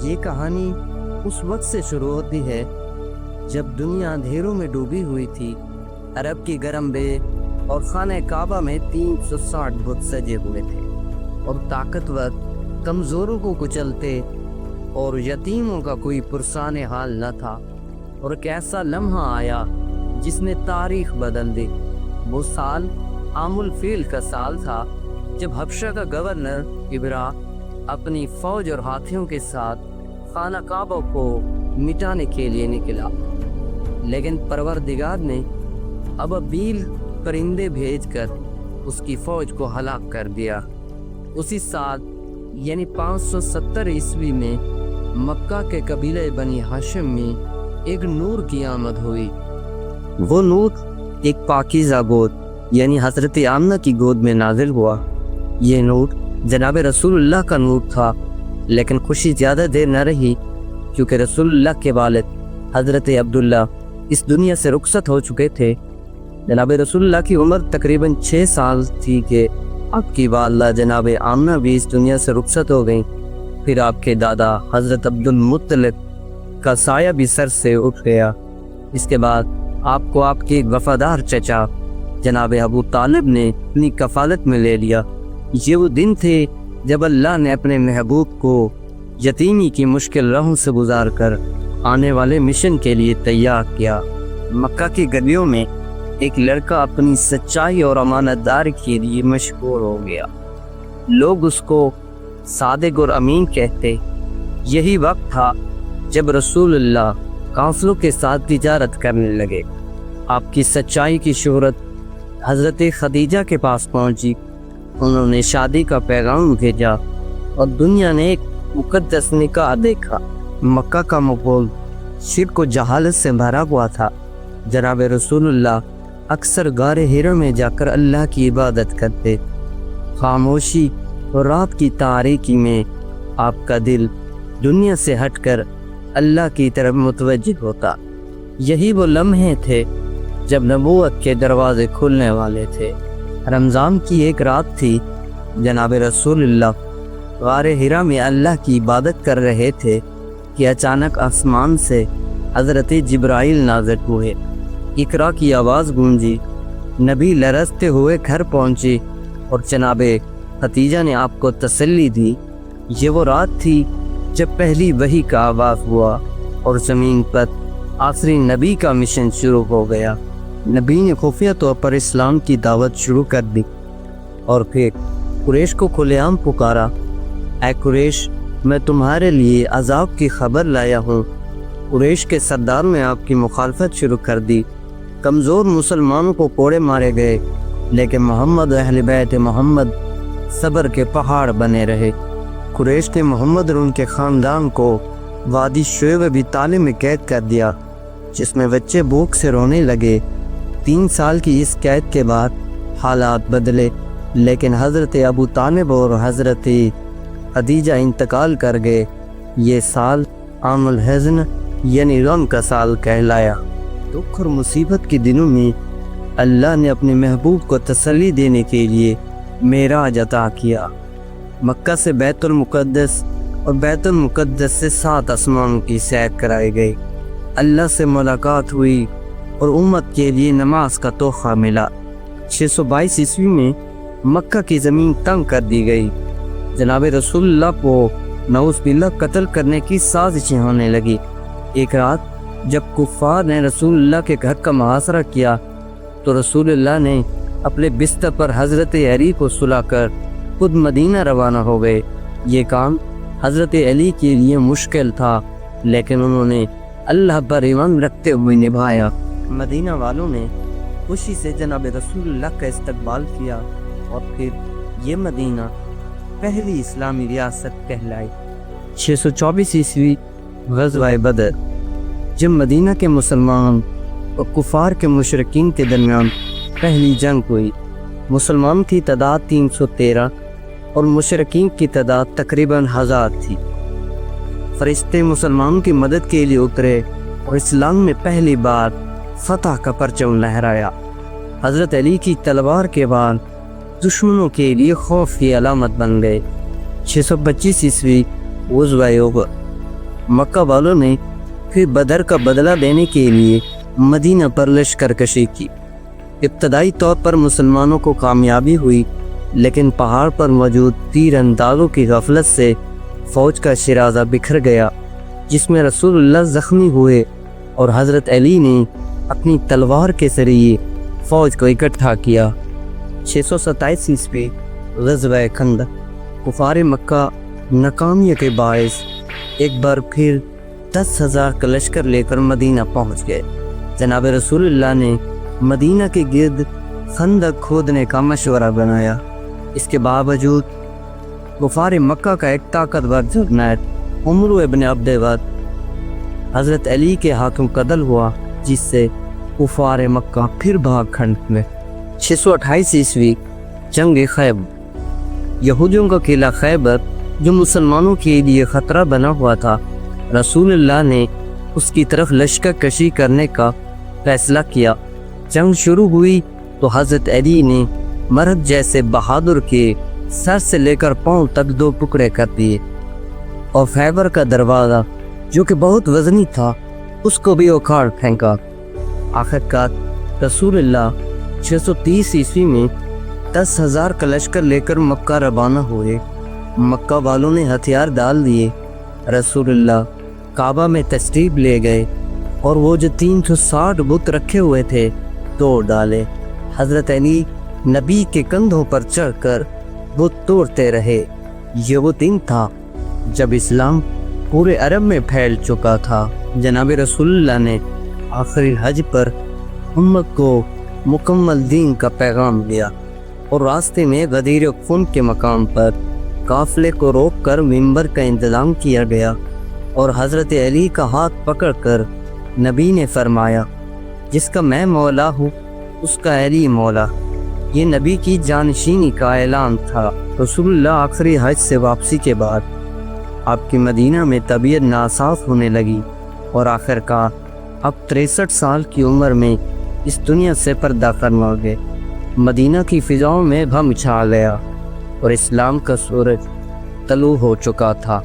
یہ کہانی اس وقت سے شروع ہوتی ہے جب دنیا اندھیروں میں ڈوبی ہوئی تھی۔ عرب کی گرم بے اور خانہ کعبہ میں 360 بت سجے ہوئے تھے اور طاقتور کمزوروں کو کچلتے اور یتیموں کا کوئی پرسان حال نہ تھا۔ اور ایک ایسا لمحہ آیا جس نے تاریخ بدل دی۔ وہ سال عام الفیل کا سال تھا جب حبشہ کا گورنر ابرا اپنی فوج اور ہاتھیوں کے ساتھ خانہ کعبہ کو مٹانے کے لیے نکلا، لیکن پروردگار نے ابابیل پرندے بھیج کر اس کی فوج کو ہلاک کر دیا۔ اسی سال یعنی 570 عیسوی میں مکہ کے قبیلہ بنی ہاشم میں ایک نور کی آمد ہوئی۔ وہ نور ایک پاکیزہ گود یعنی حضرت آمنہ کی گود میں نازل ہوا۔ یہ نور جناب رسول اللہ کا نور تھا، لیکن خوشی زیادہ دیر نہ رہی کیونکہ رسول اللہ کے والد حضرت عبداللہ اس دنیا سے رخصت ہو چکے تھے۔ جناب رسول اللہ کی عمر تقریباً 6 سال تھی کہ آپ کی والدہ جناب آمنہ بھی اس دنیا سے رخصت ہو گئیں۔ پھر آپ کے دادا حضرت عبدالمطلب کا سایہ بھی سر سے اٹھ گیا۔ اس کے بعد آپ کو آپ کے ایک وفادار چچا جناب ابو طالب نے اپنی کفالت میں لے لیا۔ یہ وہ دن تھے جب اللہ نے اپنے محبوب کو یتیمی کی مشکل راہوں سے گزار کر آنے والے مشن کے لیے تیار کیا۔ مکہ کی گلیوں میں ایک لڑکا اپنی سچائی اور امانت داری کے لیے مشہور ہو گیا۔ لوگ اس کو صادق اور امین کہتے۔ یہی وقت تھا جب رسول اللہ قافلوں کے ساتھ تجارت کرنے لگے۔ آپ کی سچائی کی شہرت حضرت خدیجہ کے پاس پہنچی۔ انہوں نے شادی کا پیغام بھیجا اور دنیا نے ایک مقدس نکاح دیکھا۔ مکہ کا ماحول شرک و جہالت سے بھرا ہوا تھا۔ جناب رسول اللہ اکثر غار حرا میں جا کر اللہ کی عبادت کرتے۔ خاموشی اور رات کی تاریکی میں آپ کا دل دنیا سے ہٹ کر اللہ کی طرف متوجہ ہوتا۔ یہی وہ لمحے تھے جب نبوت کے دروازے کھلنے والے تھے۔ رمضان کی ایک رات تھی۔ جناب رسول اللہ غار حرا میں اللہ کی عبادت کر رہے تھے کہ اچانک آسمان سے حضرت جبرائیل نازل ہوئے۔ اقرا کی آواز گونجی۔ نبی لرزتے ہوئے گھر پہنچے اور جناب خدیجہ نے آپ کو تسلی دی۔ یہ وہ رات تھی جب پہلی وحی کا آغاز ہوا اور زمین پر آخری نبی کا مشن شروع ہو گیا۔ نبی نے خفیہ طور پر اسلام کی دعوت شروع کر دی اور پھر قریش کو کھلے عام پکارا، اے قریش، میں تمہارے لیے عذاب کی خبر لایا ہوں۔ قریش کے سردار نے آپ کی مخالفت شروع کر دی۔ کمزور مسلمانوں کو کوڑے مارے گئے، لیکن محمد اہل بیت محمد صبر کے پہاڑ بنے رہے۔ قریش نے محمد اور ان کے خاندان کو وادی شعیب ابی طالب میں قید کر دیا، جس میں بچے بھوک سے رونے لگے۔ 3 سال کی اس قید کے بعد حالات بدلے، لیکن حضرت ابو طالب اور حضرت خدیجہ انتقال کر گئے۔ یہ سال عام الحزن یعنی غم کا سال کہلایا۔ دکھ اور مصیبت کے دنوں میں اللہ نے اپنے محبوب کو تسلی دینے کے لیے معراج عطا کیا۔ مکہ سے بیت المقدس اور بیت المقدس سے 7 آسمانوں کی سیر کرائی گئی۔ اللہ سے ملاقات ہوئی اور امت کے لیے نماز کا تحفہ ملا۔ 622 عیسوی میں مکہ کی زمین تنگ کر دی گئی۔ جناب رسول اللہ کو نعوذ باللہ قتل کرنے کی سازشیں ہونے لگی۔ ایک رات جب کفار نے رسول اللہ کے گھر کا محاصرہ کیا تو رسول اللہ نے اپنے بستر پر حضرت علی کو سلا کر خود مدینہ روانہ ہو گئے۔ یہ کام حضرت علی کے لیے مشکل تھا، لیکن انہوں نے اللہ پر ایمان رکھتے ہوئے نبھایا۔ مدینہ والوں نے خوشی سے جناب رسول اللہ کا استقبال کیا اور پھر یہ مدینہ پہلی اسلامی ریاست کہلائی۔ 624 عیسوی غزوہ بدر، جب مدینہ کے مسلمان اور کفار کے مشرکین کے درمیان پہلی جنگ ہوئی۔ مسلمان کی تعداد 313 اور مشرکین کی تعداد تقریباً 1000 تھی۔ فرشتے مسلمانوں کی مدد کے لیے اترے اور اسلام میں پہلی بار فتح کا پرچم لہرایا۔ حضرت علی کی تلوار کے بعد دشمنوں کے لیے خوف کی علامت بن گئے۔ 625 عیسوی غزوہ احد، مکہ والوں نے پھر بدر کا بدلہ دینے کے لیے مدینہ پر لشکر کشی کی۔ ابتدائی طور پر مسلمانوں کو کامیابی ہوئی، لیکن پہاڑ پر موجود تیر اندازوں کی غفلت سے فوج کا شرازہ بکھر گیا، جس میں رسول اللہ زخمی ہوئے اور حضرت علی نے اپنی تلوار کے ذریعے فوج کو اکٹھا کیا۔ 627 عیسوی غزوہ خندق۔ کفار مکہ ناکامی کے باعث ایک بار پھر 10,000 کا لشکر لے کر مدینہ پہنچ گئے۔ جناب رسول اللہ نے مدینہ کے گرد خندق کھودنے کا مشورہ بنایا۔ اس کے باوجود کفار مکہ کا ایک طاقتور جرنیل عمرو ابن عبد ود حضرت علی کے ہاتھوں قتل ہوا، جس سے کفار مکہ پھر بھاگ کھڑے ہوئے۔ 628 عیسوی جنگ خیبر۔ یہودیوں کا قلعہ خیبر جو مسلمانوں کے لیے خطرہ بنا ہوا تھا، رسول اللہ نے اس کی طرف لشکر کشی کرنے کا فیصلہ کیا۔ جنگ شروع ہوئی تو حضرت علی نے مرد جیسے بہادر کے سر سے لے کر پاؤں تک 2 ٹکڑے کر دیے، اور خیبر کا دروازہ جو کہ بہت وزنی تھا اس کو بھی اکھاڑ پھینکا۔ آخر کار رسول اللہ 630 عیسوی میں 10,000 کا لشکر لے کر مکہ روانہ ہوئے۔ مکہ والوں نے ہتھیار ڈال دیے۔ رسول اللہ کعبہ میں تشریف لے گئے اور وہ جو 360 بت رکھے ہوئے تھے توڑ ڈالے۔ حضرت علی نبی کے کندھوں پر چڑھ کر بت توڑتے رہے۔ یہ وہ دن تھا جب اسلام پورے عرب میں پھیل چکا تھا۔ جناب رسول اللہ نے آخری حج پر امت کو مکمل دین کا پیغام دیا، اور راستے میں غدیر خون کے مقام پر قافلے کو روک کر منبر کا انتظام کیا گیا، اور حضرت علی کا ہاتھ پکڑ کر نبی نے فرمایا، جس کا میں مولا ہوں اس کا علی مولا۔ یہ نبی کی جانشینی کا اعلان تھا۔ رسول اللہ آخری حج سے واپسی کے بعد آپ کی مدینہ میں طبیعت ناساز ہونے لگی، اور آخر کار اب 63 سال کی عمر میں اس دنیا سے پردہ فرما گئے۔ مدینہ کی فضاؤں میں غم چھا گیا اور اسلام کا سورج طلوع ہو چکا تھا۔